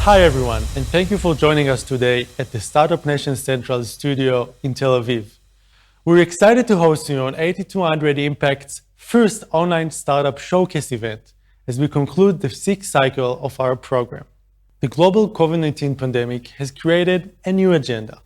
Hi, everyone, and thank you for joining us today at the Startup Nation Central studio in Tel Aviv. We're excited to host you on 8200 Impact's first online startup showcase event as we conclude the sixth cycle of our program. The global COVID-19 pandemic has created a new agenda.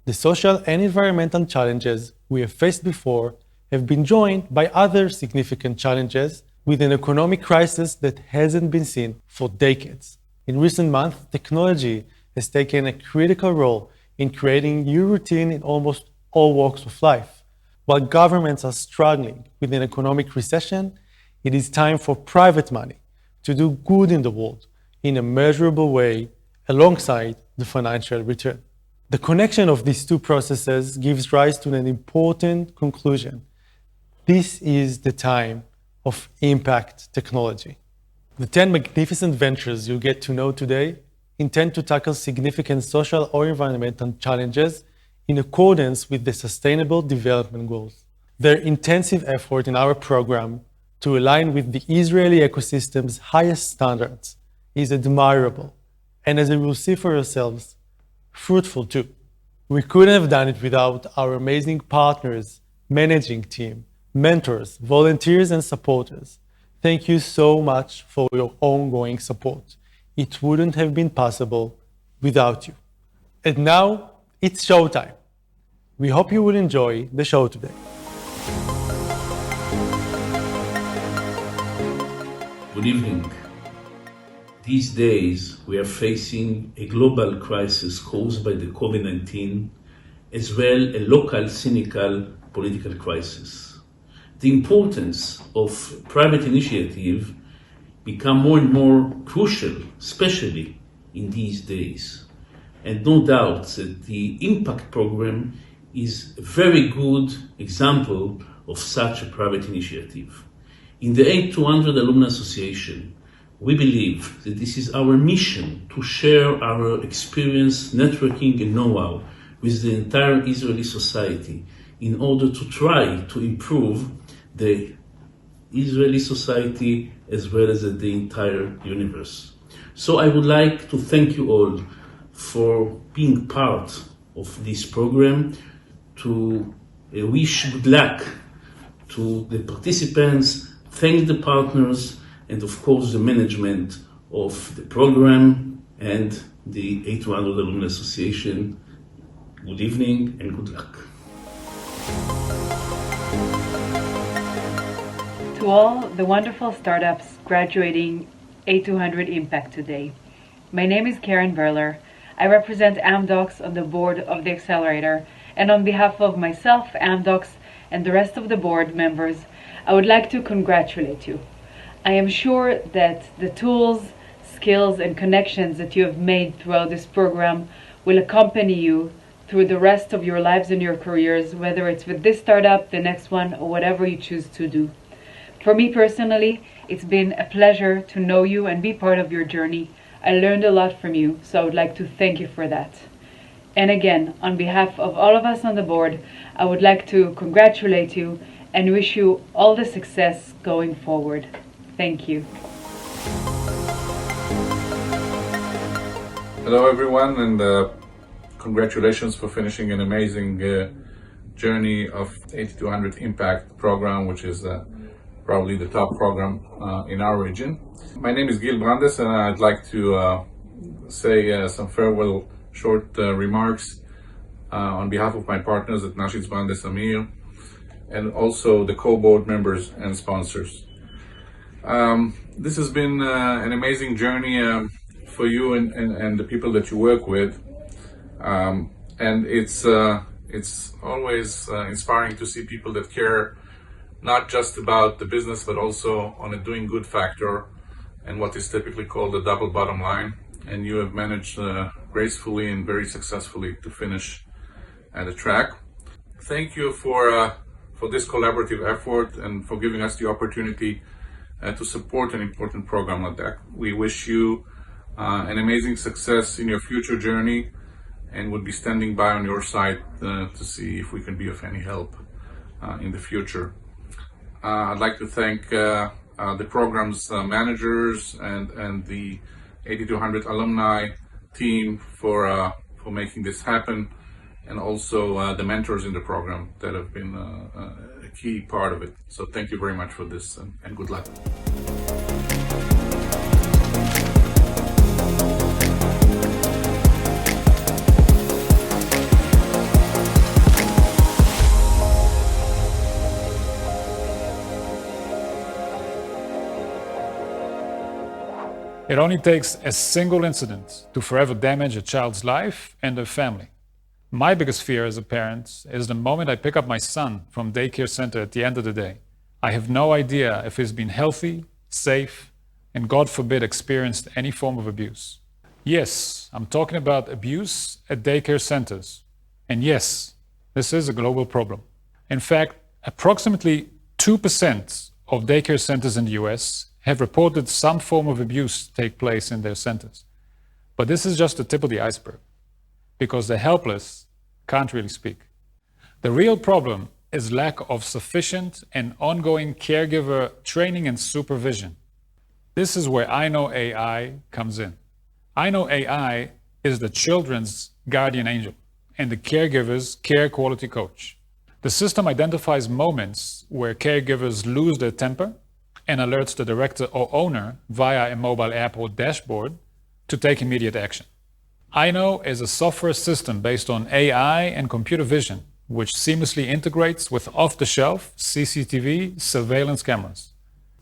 The social and environmental challenges we have faced before have been joined by other significant challenges with an economic crisis that hasn't been seen for decades. In recent months, technology has taken a critical role in creating new routine in almost all walks of life. While governments are struggling with an economic recession, it is time for private money to do good in the world in a measurable way alongside the financial return. The connection of these two processes gives rise to an important conclusion. This is the time of impact technology. The 10 magnificent ventures you'll get to know today intend to tackle significant social or environmental challenges in accordance with the Sustainable Development Goals. Their intensive effort in our program to align with the Israeli ecosystem's highest standards is admirable, and as you will see for yourselves, fruitful too. We couldn't have done it without our amazing partners, managing team, mentors, volunteers, and supporters. Thank you so much for your ongoing support. It wouldn't have been possible without you. And now, it's showtime. We hope you will enjoy the show today. Good evening. These days, we are facing a global crisis caused by the COVID-19, as well a local cynical political crisis. The importance of private initiative become more and more crucial, especially in these days. And no doubt that the Impact program is a very good example of such a private initiative. In the 8200 Alumni Association, we believe that this is our mission to share our experience, networking, and know-how with the entire Israeli society in order to try to improve the Israeli society as well as the entire universe. So I would like to thank you all for being part of this program, to wish good luck to the participants, thank the partners, and of course the management of the program and the 8200 Alumni Association. Good evening and good luck. To all the wonderful startups graduating 8200 Impact today. My name is Karen Berler. I represent Amdocs on the board of the Accelerator, and on behalf of myself, Amdocs, and the rest of the board members, I would like to congratulate you. I am sure that the tools, skills, and connections that you have made throughout this program will accompany you through the rest of your lives and your careers, whether it's with this startup, the next one, or whatever you choose to do. For me personally, it's been a pleasure to know you and be part of your journey. I learned a lot from you, so I would like to thank you for that. And again, on behalf of all of us on the board, I would like to congratulate you and wish you all the success going forward. Thank you. Hello everyone, and congratulations for finishing an amazing journey of 8200 Impact program, which is probably the top program in our region. My name is Gil Brandes, and I'd like to say some farewell short remarks on behalf of my partners at Nashitz Brandes Amir, and also the co-board members and sponsors. This has been an amazing journey for you and the people that you work with, and it's always inspiring to see people that care not just about the business, but also on a doing good factor and what is typically called the double bottom line. And you have managed gracefully and very successfully to finish the track. Thank you for this collaborative effort and for giving us the opportunity to support an important program like that. We wish you an amazing success in your future journey, and would be standing by on your side to see if we can be of any help in the future. I'd like to thank the program's managers and the 8200 alumni team for making this happen, and also the mentors in the program that have been a key part of it. So thank you very much for this, and good luck. It only takes a single incident to forever damage a child's life and their family. My biggest fear as a parent is the moment I pick up my son from daycare center at the end of the day. I have no idea if he's been healthy, safe, and God forbid experienced any form of abuse. Yes, I'm talking about abuse at daycare centers. And yes, this is a global problem. In fact, approximately 2% of daycare centers in the US have reported some form of abuse take place in their centers. But this is just the tip of the iceberg, because the helpless can't really speak. The real problem is lack of sufficient and ongoing caregiver training and supervision. This is where I Know AI comes in. I Know AI is the children's guardian angel and the caregiver's care quality coach. The system identifies moments where caregivers lose their temper and alerts the director or owner via a mobile app or dashboard to take immediate action. I Know is a software system based on AI and computer vision, which seamlessly integrates with off-the-shelf CCTV surveillance cameras.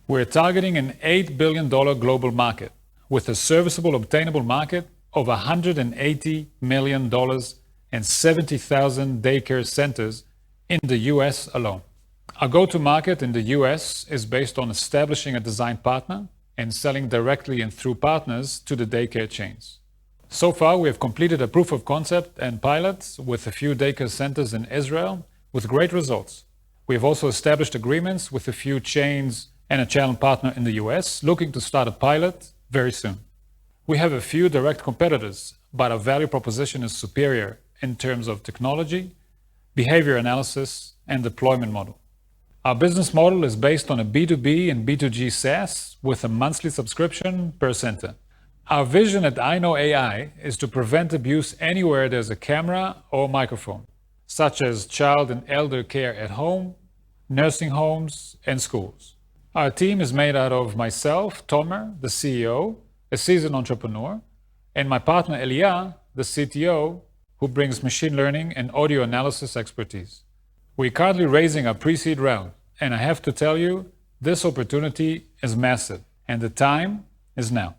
We're targeting an $8 billion global market with a serviceable obtainable market of $180 million and 70,000 daycare centers in the US alone. Our go-to-market in the US is based on establishing a design partner and selling directly and through partners to the daycare chains. So far, we have completed a proof of concept and pilots with a few daycare centers in Israel with great results. We have also established agreements with a few chains and a channel partner in the US looking to start a pilot very soon. We have a few direct competitors, but our value proposition is superior in terms of technology, behavior analysis, and deployment model. Our business model is based on a B2B and B2G SaaS with a monthly subscription per center. Our vision at I Know AI is to prevent abuse anywhere there's a camera or microphone, such as child and elder care at home, nursing homes, and schools. Our team is made out of myself, Tomer, the CEO, a seasoned entrepreneur, and my partner Elia, the CTO, who brings machine learning and audio analysis expertise. We're currently raising our pre-seed round, and I have to tell you, this opportunity is massive, and the time is now.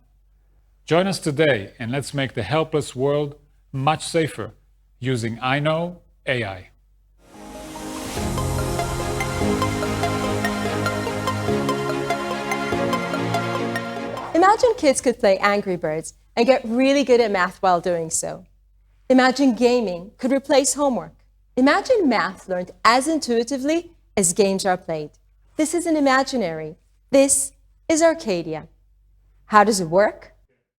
Join us today, and let's make the helpless world much safer using I Know AI. Imagine kids could play Angry Birds and get really good at math while doing so. Imagine gaming could replace homework. Imagine math learned as intuitively as games are played. This isn't imaginary. This is Arcadia. How does it work?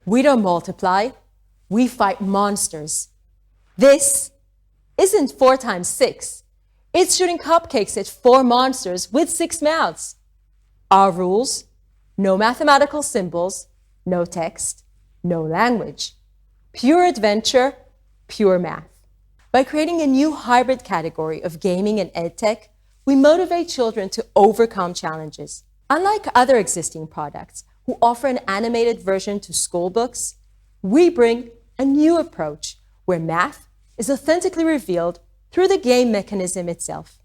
We don't multiply. We fight monsters. This isn't 4 times 6. It's shooting cupcakes at 4 monsters with 6 mouths. Our rules: no mathematical symbols, no text, no language. Pure adventure, pure math. By creating a new hybrid category of gaming and edtech, we motivate children to overcome challenges. Unlike other existing products who offer an animated version to school books, we bring a new approach where math is authentically revealed through the game mechanism itself.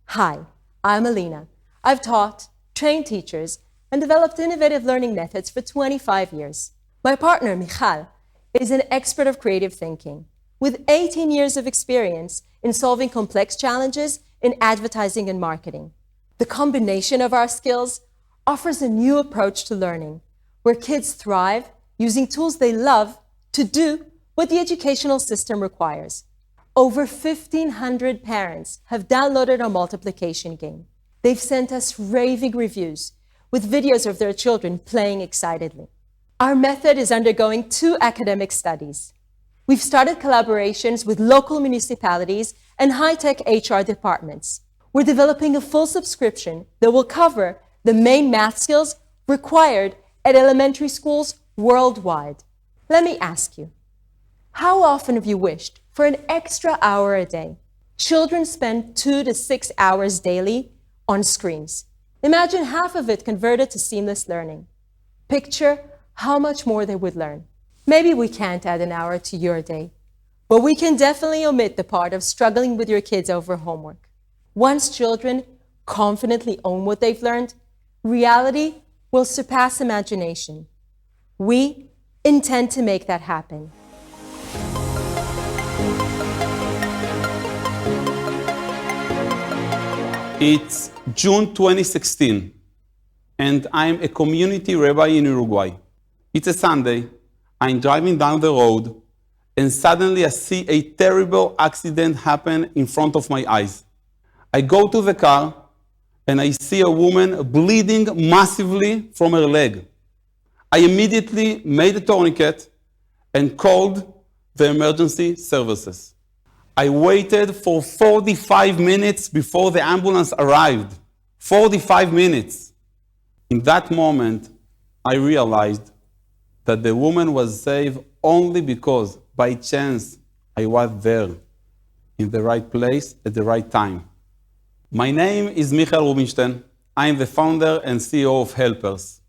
Hi, I'm Alina. I've taught, trained teachers, and developed innovative learning methods for 25 years. My partner, Michal, is an expert of creative thinking, with 18 years of experience in solving complex challenges in advertising and marketing. The combination of our skills offers a new approach to learning, where kids thrive using tools they love to do what the educational system requires. Over 1,500 parents have downloaded our multiplication game. They've sent us raving reviews with videos of their children playing excitedly. Our method is undergoing 2 academic studies. We've started collaborations with local municipalities and high-tech HR departments. We're developing a full subscription that will cover the main math skills required at elementary schools worldwide. Let me ask you, how often have you wished for an extra hour a day? Children spend 2 to 6 hours daily on screens. Imagine half of it converted to seamless learning. Picture how much more they would learn. Maybe we can't add an hour to your day, but we can definitely omit the part of struggling with your kids over homework. Once children confidently own what they've learned, reality will surpass imagination. We intend to make that happen. It's June 2016, and I'm a community rabbi in Uruguay. It's a Sunday, I'm driving down the road, and suddenly I see a terrible accident happen in front of my eyes. I go to the car, and I see a woman bleeding massively from her leg. I immediately made a tourniquet and called the emergency services. I waited for 45 minutes before the ambulance arrived. 45 minutes. In that moment, I realized that the woman was saved only because, by chance, I was there, in the right place at the right time. My name is Michael Rubinstein. I am the founder and CEO of Helpers.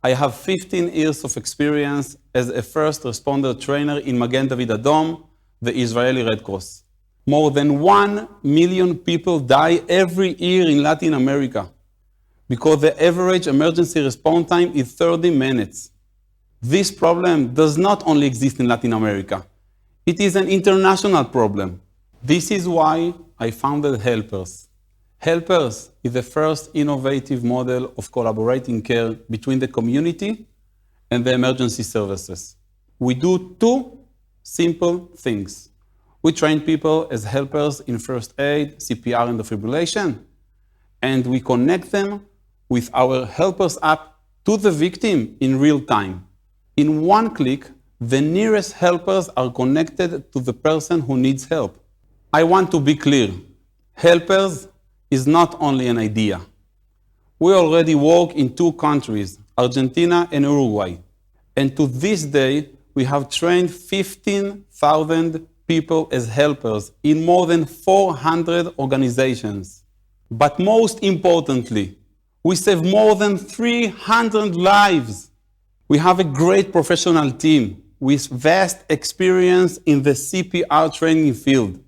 I have 15 years of experience as a first responder trainer in Magen David Adom, the Israeli Red Cross. More than 1 million people die every year in Latin America because the average emergency response time is 30 minutes. This problem does not only exist in Latin America. It is an international problem. This is why I founded Helpers. Helpers is the first innovative model of collaborating care between the community and the emergency services. We do two simple things. We train people as helpers in first aid, CPR, and defibrillation, and we connect them with our Helpers app to the victim in real time. In one click, the nearest helpers are connected to the person who needs help. I want to be clear. Helpers is not only an idea. We already work in 2 countries, Argentina and Uruguay. And to this day, we have trained 15,000 people as helpers in more than 400 organizations. But most importantly, we save more than 300 lives. We have a great professional team with vast experience in the CPR training field.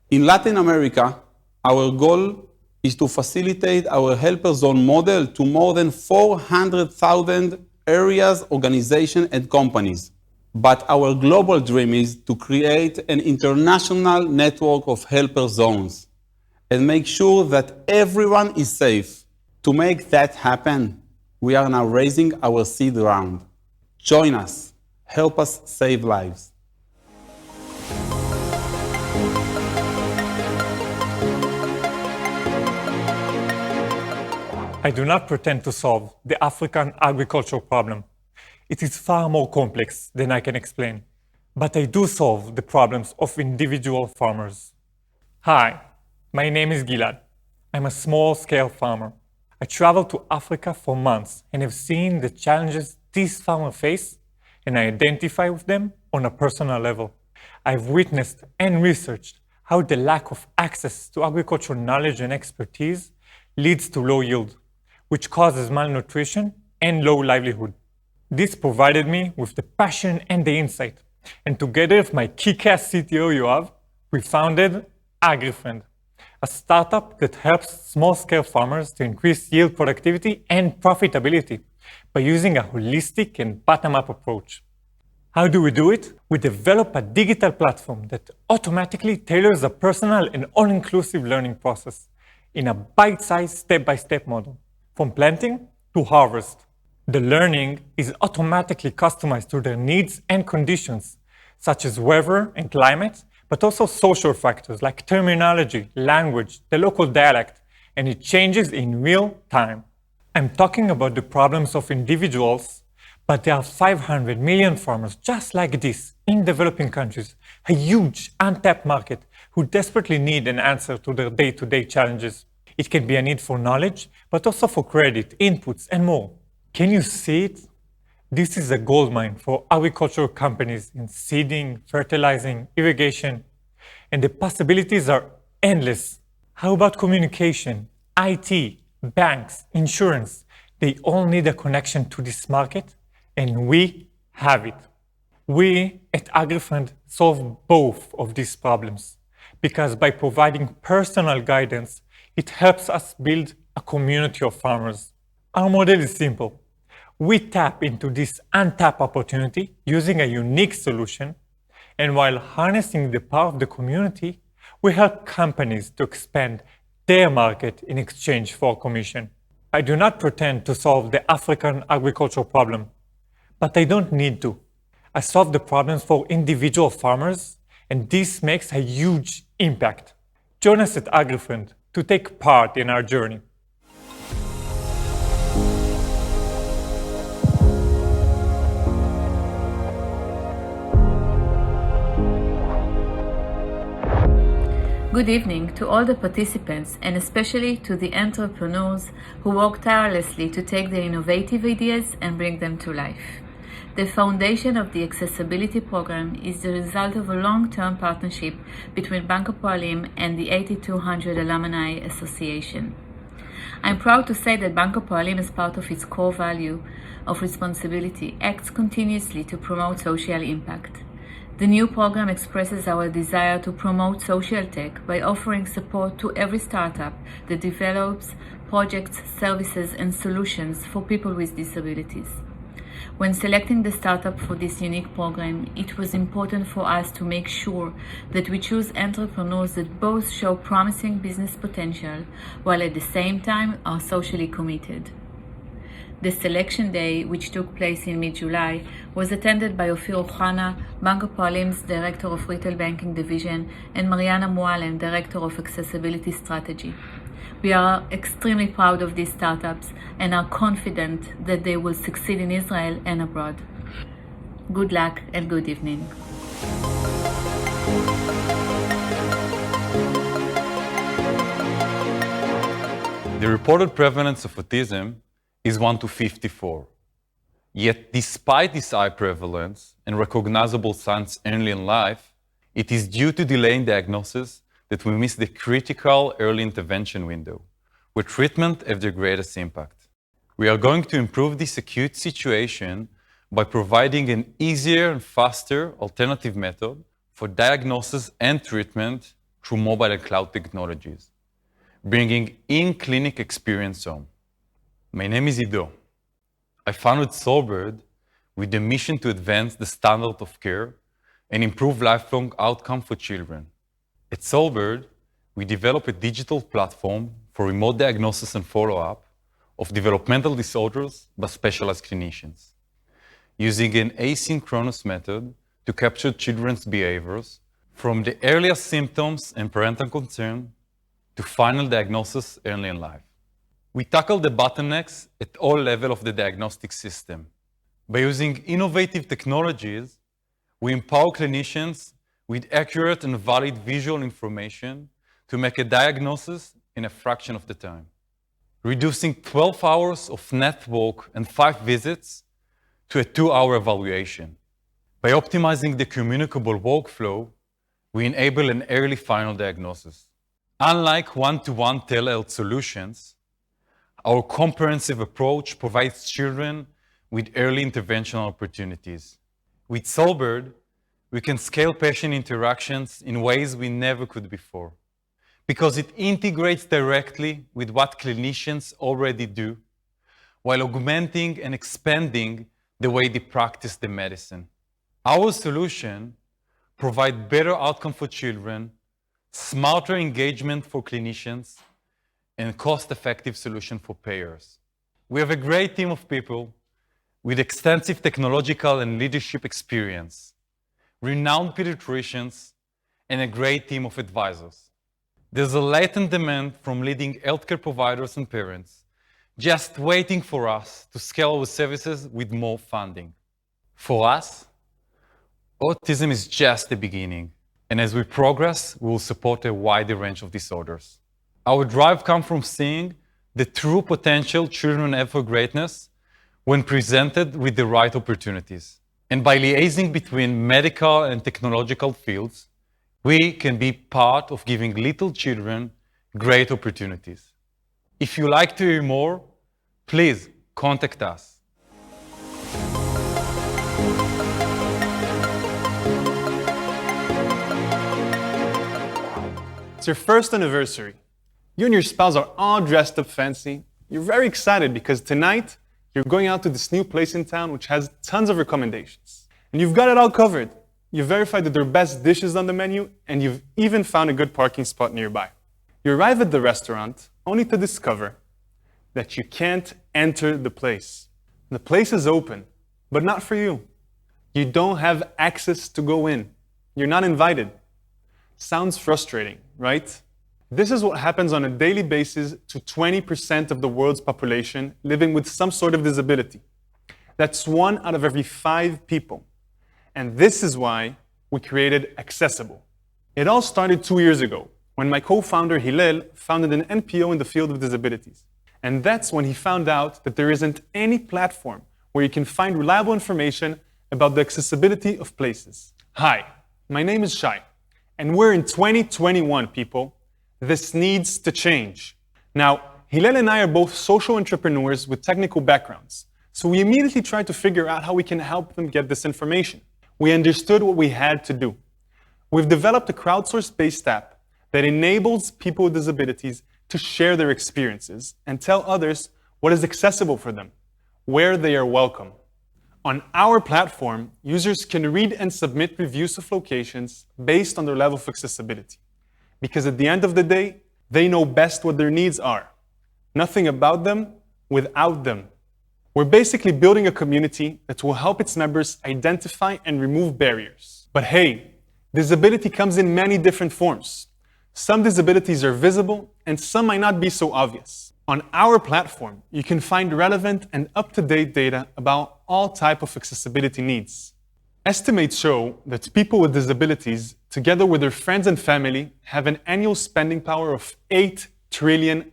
In Latin America, our goal is to facilitate our Helper Zone model to more than 400,000 areas, organizations, and companies. But our global dream is to create an international network of Helper Zones and make sure that everyone is safe. To make that happen, we are now raising our seed round. Join us. Help us save lives. I do not pretend to solve the African agricultural problem. It is far more complex than I can explain, but I do solve the problems of individual farmers. Hi, my name is Gilad. I'm a small-scale farmer. I traveled to Africa for months and have seen the challenges these farmers face, and I identify with them on a personal level. I've witnessed and researched how the lack of access to agricultural knowledge and expertise leads to low yield, which causes malnutrition and low livelihood. This provided me with the passion and the insight, and together with my kick-ass CTO Yoav, we founded AgriFriend, a startup that helps small-scale farmers to increase yield productivity and profitability by using a holistic and bottom-up approach. How do we do it? We develop a digital platform that automatically tailors a personal and all-inclusive learning process in a bite-sized step-by-step model, from planting to harvest. The learning is automatically customized to their needs and conditions, such as weather and climate, but also social factors like terminology, language, the local dialect, and it changes in real time. I'm talking about the problems of individuals, but there are 500 million farmers just like this in developing countries, a huge untapped market who desperately need an answer to their day-to-day challenges. It can be a need for knowledge, but also for credit, inputs, and more. Can you see it? This is a goldmine for agricultural companies in seeding, fertilizing, irrigation, and the possibilities are endless. How about communication, IT, banks, insurance? They all need a connection to this market, and we have it. We at AgriFriend solve both of these problems because by providing personal guidance, it helps us build a community of farmers. Our model is simple. We tap into this untapped opportunity using a unique solution, and while harnessing the power of the community, we help companies to expand their market in exchange for a commission. I do not pretend to solve the African agricultural problem, but I don't need to. I solve the problems for individual farmers, and this makes a huge impact. Join us at AgriFriend to take part in our journey. Good evening to all the participants and especially to the entrepreneurs who work tirelessly to take their innovative ideas and bring them to life. The foundation of the Accessibility Program is the result of a long-term partnership between Bank Hapoalim and the 8200 Alumni Association. I'm proud to say that Bank Hapoalim, as part of its core value of responsibility, acts continuously to promote social impact. The new program expresses our desire to promote social tech by offering support to every startup that develops projects, services, and solutions for people with disabilities. When selecting the startup for this unique program, it was important for us to make sure that we choose entrepreneurs that both show promising business potential while at the same time are socially committed. The selection day, which took place in mid-July, was attended by Ofir Ohana, Bank Hapoalim's Director of Retail Banking Division, and Mariana Mualem, Director of Accessibility Strategy. We are extremely proud of these startups and are confident that they will succeed in Israel and abroad. Good luck and good evening. The reported prevalence of autism is 1 to 54. Yet, despite this high prevalence and recognizable signs early in life, it is due to delay in diagnosis that we miss the critical early intervention window, where treatment has the greatest impact. We are going to improve this acute situation by providing an easier and faster alternative method for diagnosis and treatment through mobile and cloud technologies, bringing in-clinic experience home. My name is Ido. I founded Soulbird with the mission to advance the standard of care and improve lifelong outcome for children. At Soulbird, we develop a digital platform for remote diagnosis and follow-up of developmental disorders by specialized clinicians, using an asynchronous method to capture children's behaviors from the earliest symptoms and parental concern to final diagnosis early in life. We tackle the bottlenecks at all levels of the diagnostic system. By using innovative technologies, we empower clinicians with accurate and valid visual information to make a diagnosis in a fraction of the time, reducing 12 hours of network and 5 visits to a 2-hour evaluation. By optimizing the communicable workflow, we enable an early final diagnosis. Unlike one-to-one telehealth solutions, our comprehensive approach provides children with early intervention opportunities. With Soulbird, we can scale patient interactions in ways we never could before, because it integrates directly with what clinicians already do, while augmenting and expanding the way they practice the medicine. Our solution provides better outcome for children, smarter engagement for clinicians, and cost-effective solution for payers. We have a great team of people with extensive technological and leadership experience, renowned pediatricians, and a great team of advisors. There's a latent demand from leading healthcare providers and parents, just waiting for us to scale our services with more funding. For us, autism is just the beginning, and as we progress, we will support a wider range of disorders. Our drive comes from seeing the true potential children have for greatness when presented with the right opportunities. And by liaising between medical and technological fields, we can be part of giving little children great opportunities. If you like to hear more, please contact us. It's your first anniversary. You and your spouse are all dressed up fancy. You're very excited because tonight you're going out to this new place in town which has tons of recommendations. And you've got it all covered. You've verified that there are best dishes on the menu, and you've even found a good parking spot nearby. You arrive at the restaurant only to discover that you can't enter the place. The place is open, but not for you. You don't have access to go in. You're not invited. Sounds frustrating, right? This is what happens on a daily basis to 20% of the world's population living with some sort of disability. That's 1 out of every 5 people. And this is why we created Accessible. It all started 2 years ago when my co-founder Hillel founded an NPO in the field of disabilities. And that's when he found out that there isn't any platform where you can find reliable information about the accessibility of places. Hi, my name is Shai, and we're in 2021, people. This needs to change. Now, Hillel and I are both social entrepreneurs with technical backgrounds, so we immediately tried to figure out how we can help them get this information. We understood what we had to do. We've developed a crowdsource-based app that enables people with disabilities to share their experiences and tell others what is accessible for them, where they are welcome. On our platform, users can read and submit reviews of locations based on their level of accessibility. Because at the end of the day, they know best what their needs are. Nothing about them without them. We're basically building a community that will help its members identify and remove barriers. But hey, disability comes in many different forms. Some disabilities are visible and some might not be so obvious. On our platform, you can find relevant and up-to-date data about all types of accessibility needs. Estimates show that people with disabilities, together with their friends and family, have an annual spending power of $8 trillion.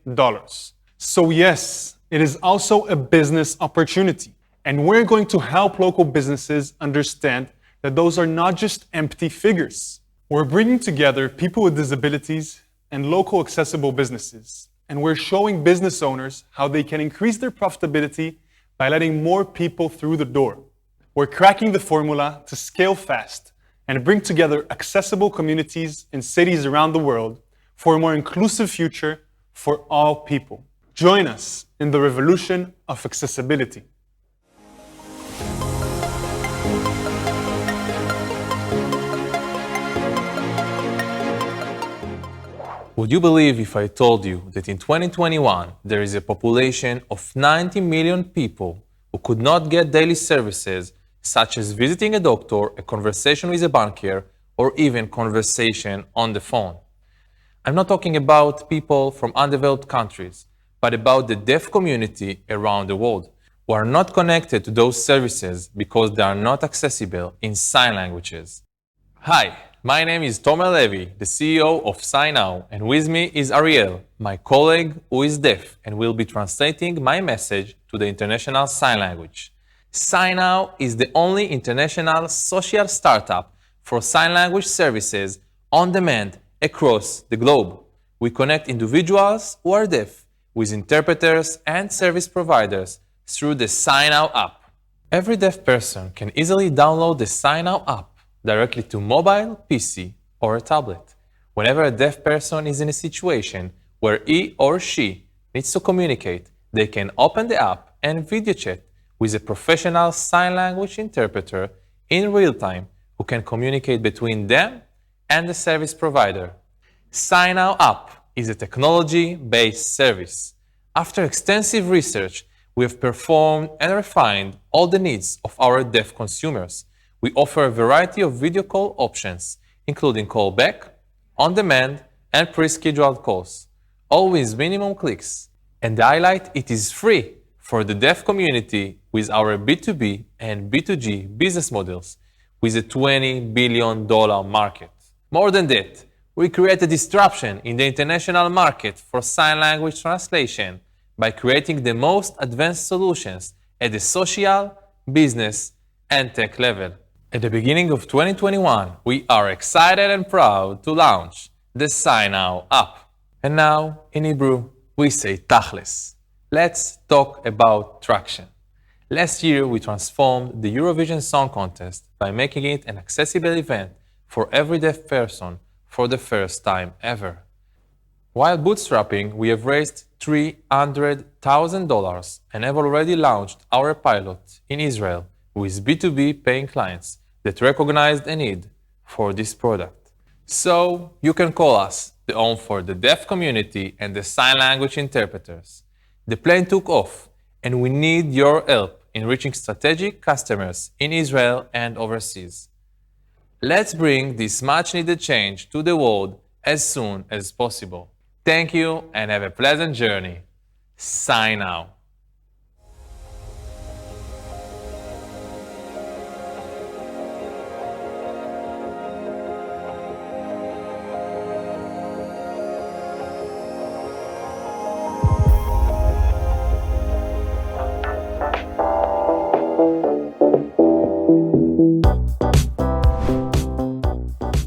So yes, it is also a business opportunity. And we're going to help local businesses understand that those are not just empty figures. We're bringing together people with disabilities and local accessible businesses. And we're showing business owners how they can increase their profitability by letting more people through the door. We're cracking the formula to scale fast and bring together accessible communities in cities around the world for a more inclusive future for all people. Join us in the revolution of accessibility. Would you believe if I told you that in 2021 there is a population of 90 million people who could not get daily services such as visiting a doctor, a conversation with a banker, or even conversation on the phone? I'm not talking about people from undeveloped countries, but about the deaf community around the world who are not connected to those services because they are not accessible in sign languages. Hi, my name is Tomer Levy, the CEO of SignNow, and with me is Ariel, my colleague who is deaf and will be translating my message to the international sign language. SignNow is the only international social startup for sign language services on demand across the globe. We connect individuals who are deaf with interpreters and service providers through the SignNow app. Every deaf person can easily download the SignNow app directly to mobile, PC, or a tablet. Whenever a deaf person is in a situation where he or she needs to communicate, they can open the app and video chat with a professional sign language interpreter in real time who can communicate between them and the service provider. SignNow app is a technology-based service. After extensive research, we have performed and refined all the needs of our deaf consumers. We offer a variety of video call options, including callback, on-demand, and pre-scheduled calls, all with minimum clicks. And the highlight, it is free for the deaf community with our B2B and B2G business models with a $20 billion market. More than that, we create a disruption in the international market for sign language translation by creating the most advanced solutions at the social, business, and tech level. At the beginning of 2021, we are excited and proud to launch the Sign Now app. And now, in Hebrew, we say Tachlis. Let's talk about traction. Last year, we transformed the Eurovision Song Contest by making it an accessible event for every deaf person for the first time ever. While bootstrapping, we have raised $300,000 and have already launched our pilot in Israel with B2B paying clients that recognized a need for this product. So you can call us the home for the deaf community and the sign language interpreters. The plane took off, and we need your help in reaching strategic customers in Israel and overseas. Let's bring this much-needed change to the world as soon as possible. Thank you and have a pleasant journey. Sign Now.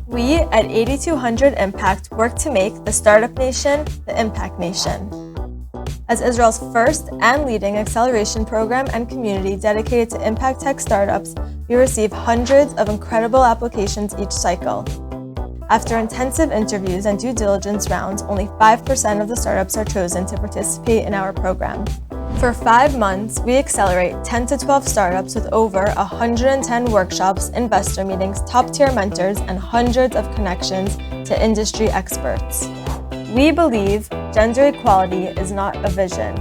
We at 8200 Impact work to make the Startup Nation the Impact Nation. As Israel's first and leading acceleration program and community dedicated to impact tech startups, we receive hundreds of incredible applications each cycle. After intensive interviews and due diligence rounds, only 5% of the startups are chosen to participate in our program. For 5 months, we accelerate 10 to 12 startups with over 110 workshops, investor meetings, top-tier mentors, and hundreds of connections to industry experts. We believe gender equality is not a vision.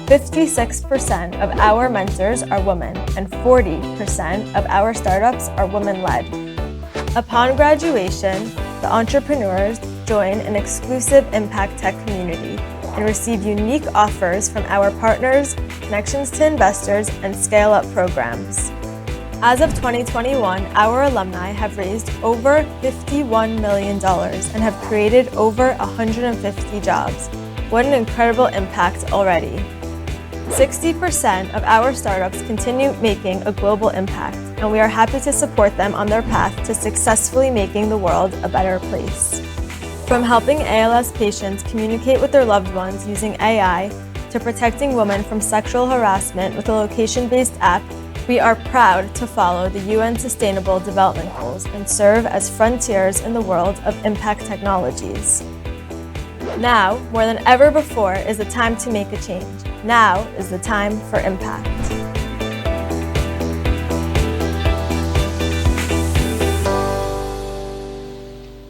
56% of our mentors are women, and 40% of our startups are women-led. Upon graduation, the entrepreneurs join an exclusive impact tech community and receive unique offers from our partners, connections to investors, and scale-up programs. As of 2021, our alumni have raised over $51 million and have created over 150 jobs. What an incredible impact already. 60% of our startups continue making a global impact, and we are happy to support them on their path to successfully making the world a better place. From helping ALS patients communicate with their loved ones using AI, to protecting women from sexual harassment with a location-based app, we are proud to follow the UN Sustainable Development Goals and serve as frontiers in the world of impact technologies. Now, more than ever before, is the time to make a change. Now is the time for impact.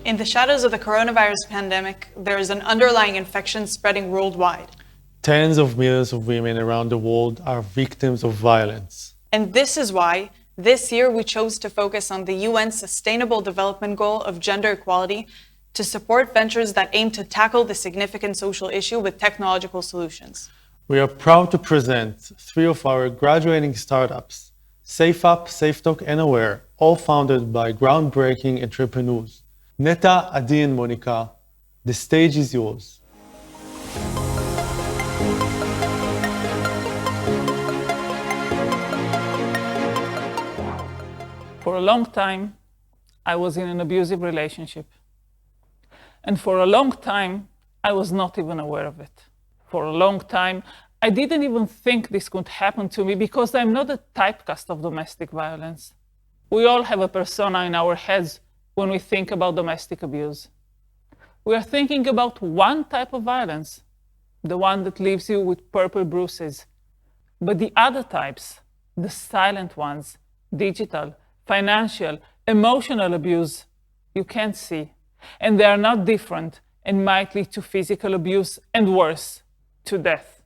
In the shadows of the coronavirus pandemic, there is an underlying infection spreading worldwide. Tens of millions of women around the world are victims of violence. And this is why, this year, we chose to focus on the UN Sustainable Development Goal of gender equality to support ventures that aim to tackle the significant social issue with technological solutions. We are proud to present 3 of our graduating startups, SafeUp, SafeTalk, and Aware, all founded by groundbreaking entrepreneurs. Neta, Adi, and Monica, the stage is yours. For a long time, I was in an abusive relationship. And for a long time, I was not even aware of it. For a long time, I didn't even think this could happen to me because I'm not a typecast of domestic violence. We all have a persona in our heads when we think about domestic abuse. We are thinking about one type of violence, the one that leaves you with purple bruises. But the other types, the silent ones, digital, financial, emotional abuse, you can't see. And they are not different and might lead to physical abuse and worse, to death.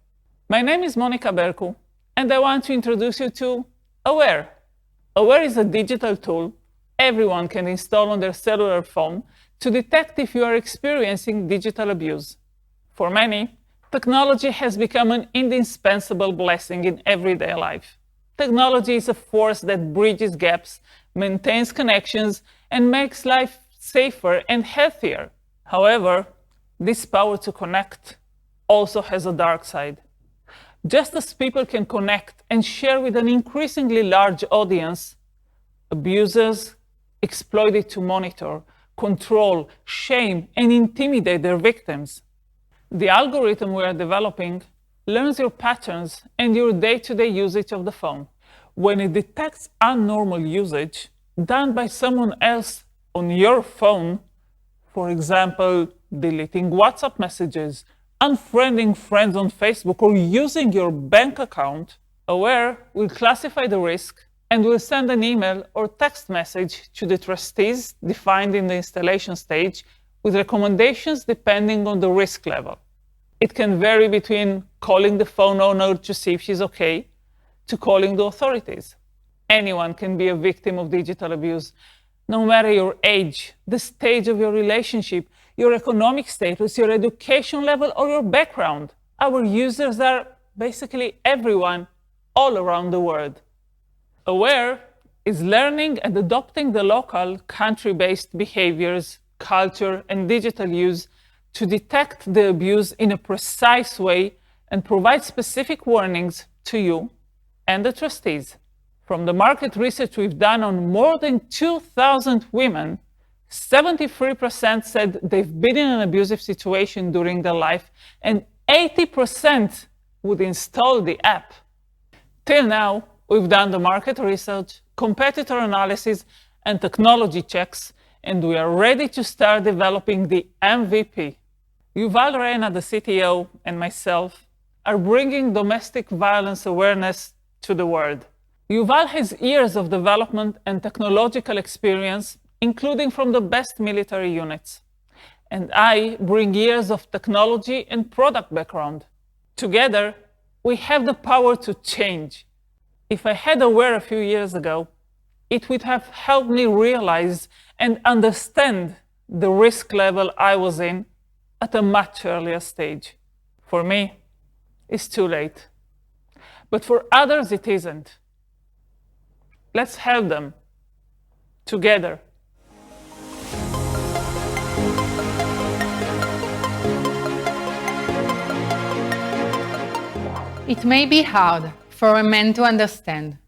My name is Monica Berku, and I want to introduce you to Aware. Aware is a digital tool everyone can install on their cellular phone to detect if you are experiencing digital abuse. For many, technology has become an indispensable blessing in everyday life. Technology is a force that bridges gaps, maintains connections, and makes life safer and healthier. However, this power to connect also has a dark side. Just as people can connect and share with an increasingly large audience, abusers exploit it to monitor, control, shame, and intimidate their victims. The algorithm we are developing learns your patterns and your day-to-day usage of the phone. When it detects abnormal usage done by someone else on your phone, for example, deleting WhatsApp messages, unfriending friends on Facebook, or using your bank account, Aware will classify the risk and will send an email or text message to the trustees defined in the installation stage with recommendations depending on the risk level. It can vary between calling the phone owner to see if she's okay to calling the authorities. Anyone can be a victim of digital abuse, no matter your age, the stage of your relationship, your economic status, your education level, or your background. Our users are basically everyone all around the world. Aware is learning and adopting the local country-based behaviors, culture, and digital use to detect the abuse in a precise way and provide specific warnings to you and the trustees. From the market research we've done on more than 2,000 women, 73% said they've been in an abusive situation during their life, and 80% would install the app. Till now, we've done the market research, competitor analysis, and technology checks, and we are ready to start developing the MVP. Yuval Reina, the CTO, and myself are bringing domestic violence awareness to the world. Yuval has years of development and technological experience, including from the best military units. And I bring years of technology and product background. Together, we have the power to change. If I had Aware a few years ago, it would have helped me realize and understand the risk level I was in at a much earlier stage. For me, it's too late. But for others, it isn't. Let's help them together. It may be hard for a man to understand,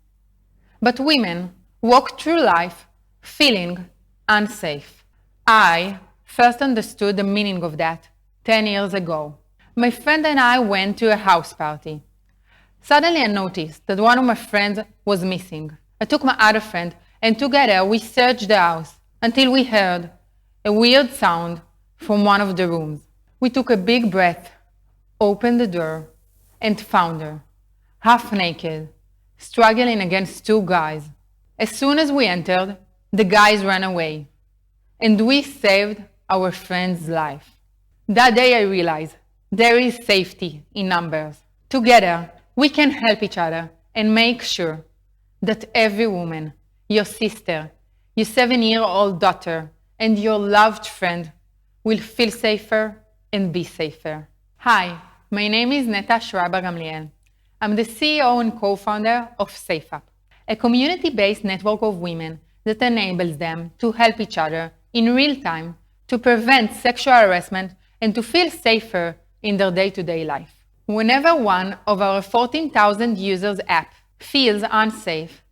but women walk through life feeling unsafe. I first understood the meaning of that 10 years ago. My friend and I went to a house party. Suddenly I noticed that one of my friends was missing. I took my other friend, and together we searched the house until we heard a weird sound from one of the rooms. We took a big breath, opened the door, and found her, half naked, struggling against two guys. As soon as we entered, the guys ran away, and we saved our friend's life. That day I realized there is safety in numbers. Together, we can help each other and make sure that every woman, your sister, your 7-year-old daughter, and your loved friend will feel safer and be safer. Hi, my name is Neta Schreiber Gamliel. I'm the CEO and co-founder of SafeUp, a community-based network of women that enables them to help each other in real time to prevent sexual harassment and to feel safer in their day-to-day life. Whenever one of our 14,000 users' app feels unsafe,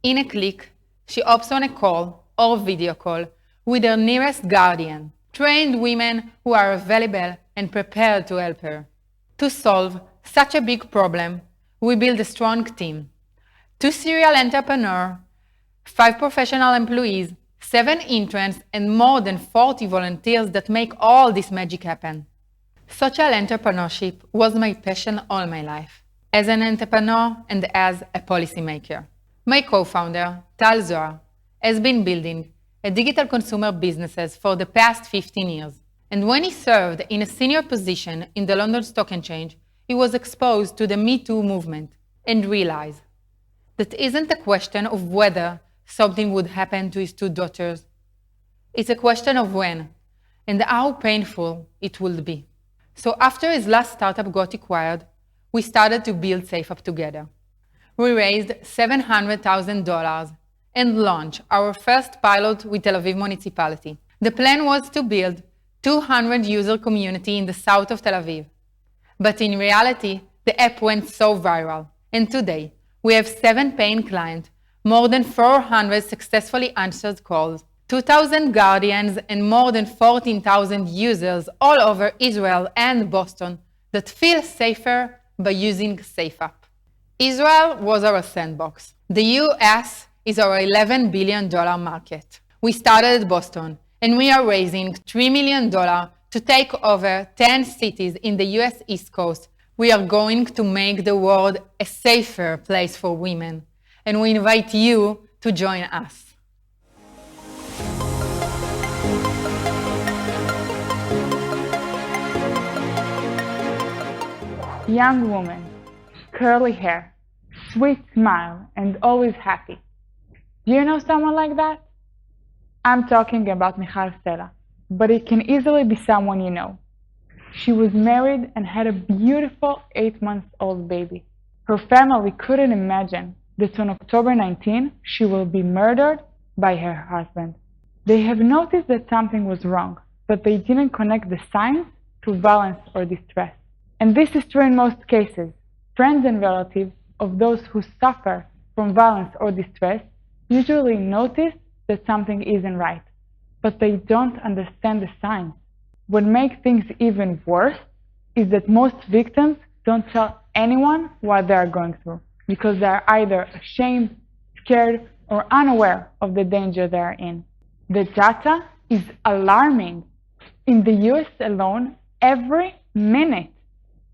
in a click, she opts on a call or video call with her nearest guardian, trained women who are available and prepared to help her. To solve such a big problem, we build a strong team. 2 serial entrepreneurs, 5 professional employees, 7 interns, and more than 40 volunteers that make all this magic happen. Social entrepreneurship was my passion all my life, as an entrepreneur and as a policymaker. My co-founder, Tal Zohar, has been building a digital consumer businesses for the past 15 years. And when he served in a senior position in the London Stock Exchange, he was exposed to the Me Too movement and realized that isn't a question of whether something would happen to his 2 daughters. It's a question of when and how painful it would be. So after his last startup got acquired, we started to build SafeUp together. We raised $700,000 and launched our first pilot with Tel Aviv municipality. The plan was to build 200 user community in the south of Tel Aviv. But in reality, the app went so viral, and today we have 7 paying clients, more than 400 successfully answered calls, 2,000 guardians, and more than 14,000 users all over Israel and Boston that feel safer by using SafeUp. Israel was our sandbox. The US is our $11 billion market. We started at Boston, and we are raising $3 million to take over 10 cities in the US East Coast. We are going to make the world a safer place for women, and we invite you to join us. Young woman, curly hair, sweet smile, and always happy. Do you know someone like that? I'm talking about Michal Stella, but it can easily be someone you know. She was married and had a beautiful 8-month-old baby. Her family couldn't imagine that on October 19, she will be murdered by her husband. They have noticed that something was wrong, but they didn't connect the signs to violence or distress. And this is true in most cases. Friends and relatives of those who suffer from violence or distress usually notice that something isn't right, but they don't understand the signs. What makes things even worse is that most victims don't tell anyone what they are going through because they are either ashamed, scared, or unaware of the danger they are in. The data is alarming. In the US alone, every minute,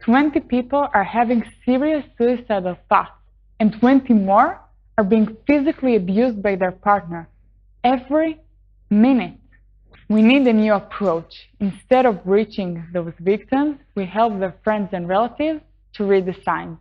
20 people are having serious suicidal thoughts, and 20 more are being physically abused by their partner. Every minute. We need a new approach. Instead of reaching those victims, we help their friends and relatives to read the signs.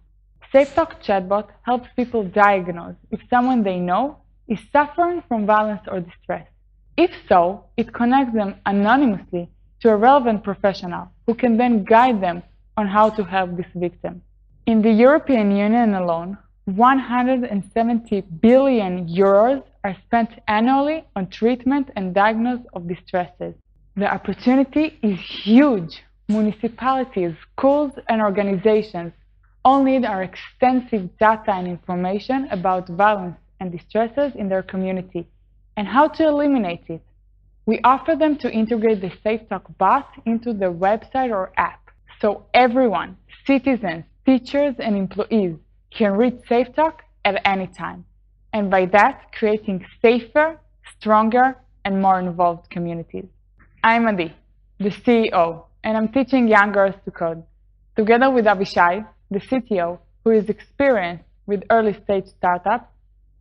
SafeTalk chatbot helps people diagnose if someone they know is suffering from violence or distress. If so, it connects them anonymously to a relevant professional who can then guide them on how to help this victim. In the European Union alone, 170 billion euros are spent annually on treatment and diagnosis of distresses. The opportunity is huge. Municipalities, schools, and organizations all need our extensive data and information about violence and distresses in their community and how to eliminate it. We offer them to integrate the SafeTalk bot into their website or app, so everyone, citizens, teachers, and employees can read SafeTalk at any time, and by that, creating safer, stronger, and more involved communities. I'm Adi, the CEO, and I'm teaching young girls to code. Together with Avishai, the CTO, who is experienced with early-stage startups,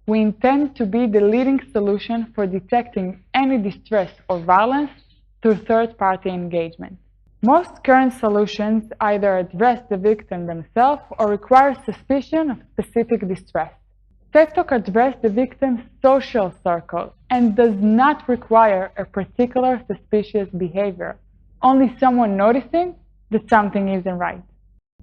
we intend to be the leading solution for detecting any distress or violence through third-party engagement. Most current solutions either address the victim themselves or require suspicion of specific distress. SafeTalk addresses the victim's social circle and does not require a particular suspicious behavior, only someone noticing that something isn't right.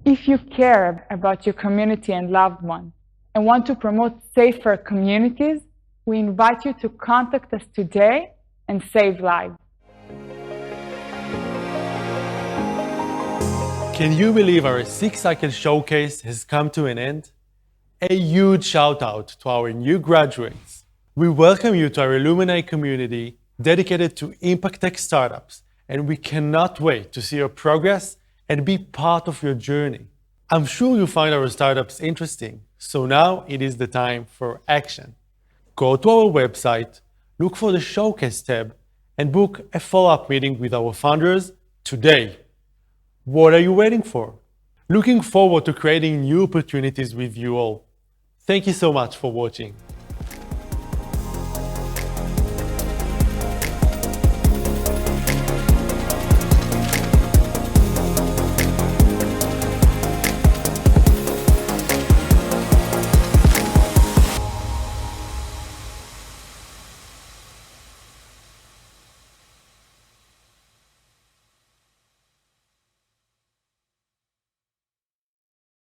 If you care about your community and loved ones and want to promote safer communities, we invite you to contact us today and save lives. Can you believe our 6-cycle showcase has come to an end? A huge shout out to our new graduates. We welcome you to our Illuminate community dedicated to impact tech startups, and we cannot wait to see your progress and be part of your journey. I'm sure you find our startups interesting, so now it is the time for action. Go to our website, look for the Showcase tab, and book a follow-up meeting with our founders today. What are you waiting for? Looking forward to creating new opportunities with you all. Thank you so much for watching.